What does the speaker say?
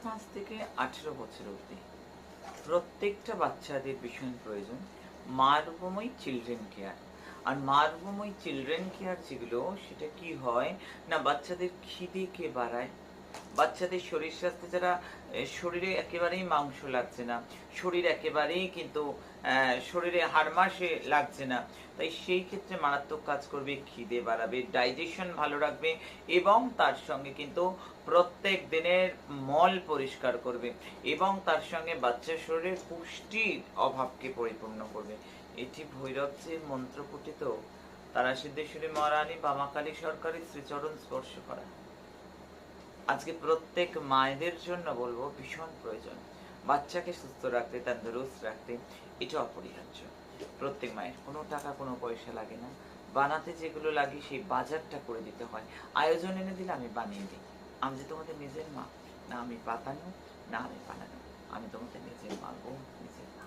মাস থেকে 18 বছর অবধি প্রত্যেকটা বাচ্চাদের ভীষণ প্রয়োজন মাতৃময়ী চিলড্রেন কেয়ার। আর মাতৃময়ী চিলড্রেন কেয়ার যেগুলো, সেটা কি হয় না, বাচ্চাদের খিদেকে বাড়ায়, বাচ্চাদের শরীর স্বাস্থ্যে যারা শরীরে একেবারেই মাংস লাগছে না, শরীর একেবারেই কিন্তু শরীরে হাড় মাসে লাগছে না, তাই সেই ক্ষেত্রে মারাত্মক কাজ করবে, খিদে বাড়াবে, ডাইজেশন ভালো রাখবে এবং তার সঙ্গে কিন্তু প্রত্যেক দিনের মল পরিষ্কার করবে এবং তার সঙ্গে বাচ্চার শরীরের পুষ্টির অভাবকে পরিপূর্ণ করবে। এটি ভৈরবজির মন্ত্রপুটিত তারা সিদ্ধেশ্বরী মহারানী বামাকালী সরকারের শ্রীচরণ স্পর্শ করা। আজকে প্রত্যেক মায়েদের জন্য বলবো ভীষণ প্রয়োজন বাচ্চাকে সুস্থ রাখতে, তন্দুরুস্ত রাখতে, এটা অপরিহার্য। প্রত্যেক মায়ের কোনো টাকা কোনো পয়সা লাগে না, বানাতে যেগুলো লাগে সেই বাজারটা করে দিতে হয়। আয়োজন এনে দিলে আমি বানিয়ে দিই। আমি যে তোমাদের নিজের মা, না আমি পাতানো, না আমি বানানো, আমি তোমাদের নিজের মা, নিজের মা।